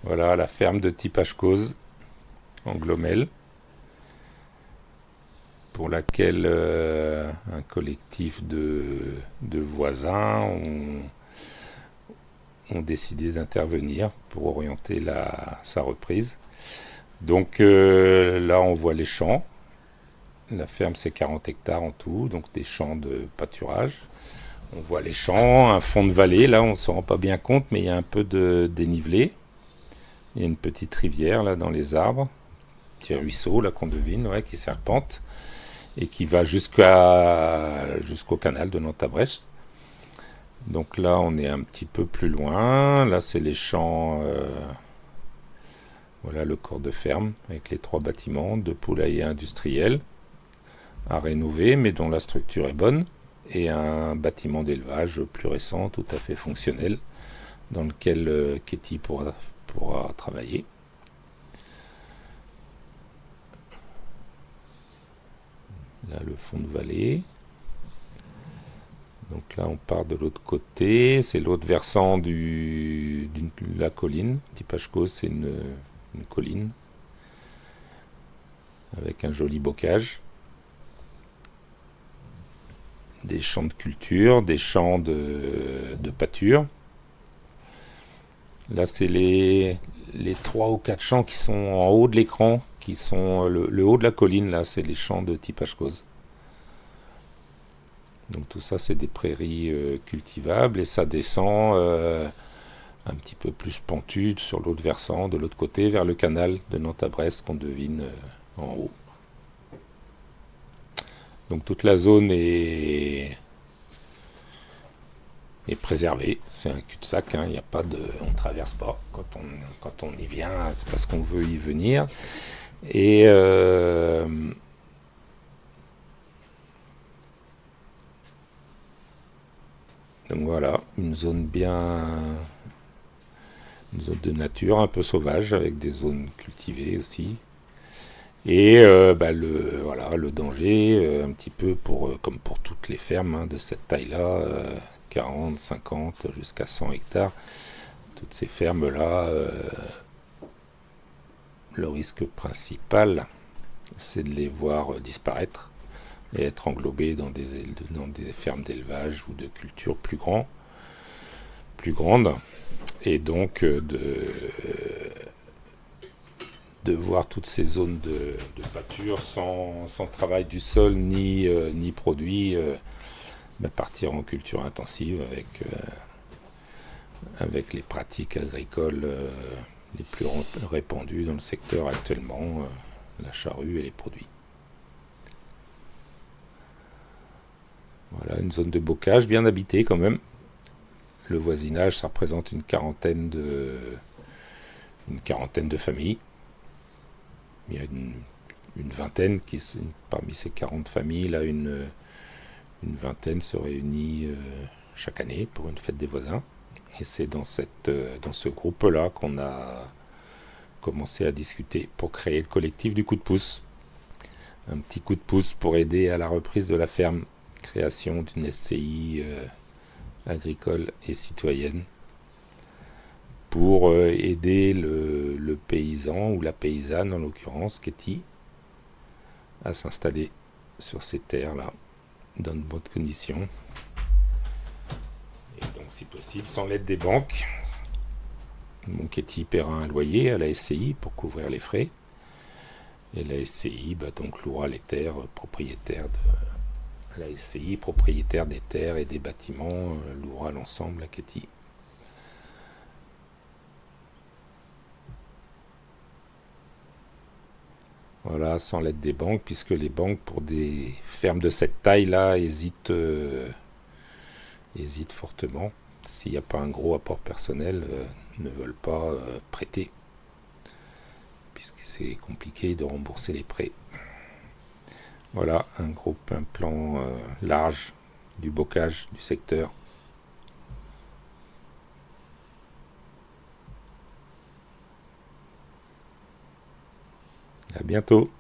Voilà la ferme de Tipage Cause en Glomel, pour laquelle un collectif de voisins ont décidé d'intervenir pour orienter sa reprise. Donc là, on voit les champs. La ferme, c'est 40 hectares en tout, donc des champs de pâturage. On voit les champs, un fond de vallée, là, on ne se rend pas bien compte, mais il y a un peu de dénivelé. Il y a une petite rivière, là, dans les arbres. Petit ruisseau, là, qu'on devine, ouais, qui serpente et qui va jusqu'au canal de Nantes-à-Brest. Donc là, on est un petit peu plus loin. Là, c'est les champs. Voilà le corps de ferme avec les trois bâtiments, deux poulaillers industriels à rénover, mais dont la structure est bonne, et un bâtiment d'élevage plus récent, tout à fait fonctionnel, dans lequel Katie pourra travailler. Là, le fond de vallée. Donc là, on part de l'autre côté. C'est l'autre versant de la colline. Tipashko, c'est une colline avec un joli bocage. Des champs de culture, des champs de pâture. Là, c'est les 3 ou 4 champs qui sont en haut de l'écran, qui sont le haut de la colline. Là, c'est les champs de Tipashko. Donc tout ça, c'est des prairies cultivables et ça descend un petit peu plus pentu sur l'autre versant, de l'autre côté, vers le canal de Nantes-à-Brest qu'on devine en haut. Donc toute la zone est préservée. C'est un cul-de-sac, hein, y a pas de, on ne traverse pas. Quand on y vient, c'est parce qu'on veut y venir. Et donc voilà, une zone de nature un peu sauvage avec des zones cultivées aussi. Et le danger, un petit peu comme pour toutes les fermes hein, de cette taille-là, 40, 50 jusqu'à 100 hectares, toutes ces fermes-là, le risque principal, c'est de les voir disparaître et être englobées dans des fermes d'élevage ou de culture plus grandes. Et donc de voir toutes ces zones de pâture sans travail du sol ni produit partir en culture intensive avec les pratiques agricoles les plus répandues dans le secteur actuellement, la charrue et les produits. Voilà, une zone de bocage bien habitée quand même. Le voisinage, ça représente une quarantaine de familles. Il y a une vingtaine parmi ces 40 familles, là, une vingtaine se réunit chaque année pour une fête des voisins. Et c'est dans ce groupe-là qu'on a commencé à discuter pour créer le collectif du coup de pouce. Un petit coup de pouce pour aider à la reprise de la ferme. Création d'une SCI agricole et citoyenne pour aider le paysan ou la paysanne, en l'occurrence, Katie, à s'installer sur ces terres-là dans de bonnes conditions. Et donc, si possible, sans l'aide des banques. Mon Katie paiera un loyer à la SCI pour couvrir les frais. Et la SCI donc louera les terres la SCI, propriétaire des terres et des bâtiments, louera l'ensemble à Katie. Voilà, sans l'aide des banques, puisque les banques, pour des fermes de cette taille-là, hésitent fortement. S'il n'y a pas un gros apport personnel, ne veulent pas prêter, puisque c'est compliqué de rembourser les prêts. Voilà, un plan large du bocage du secteur. À bientôt.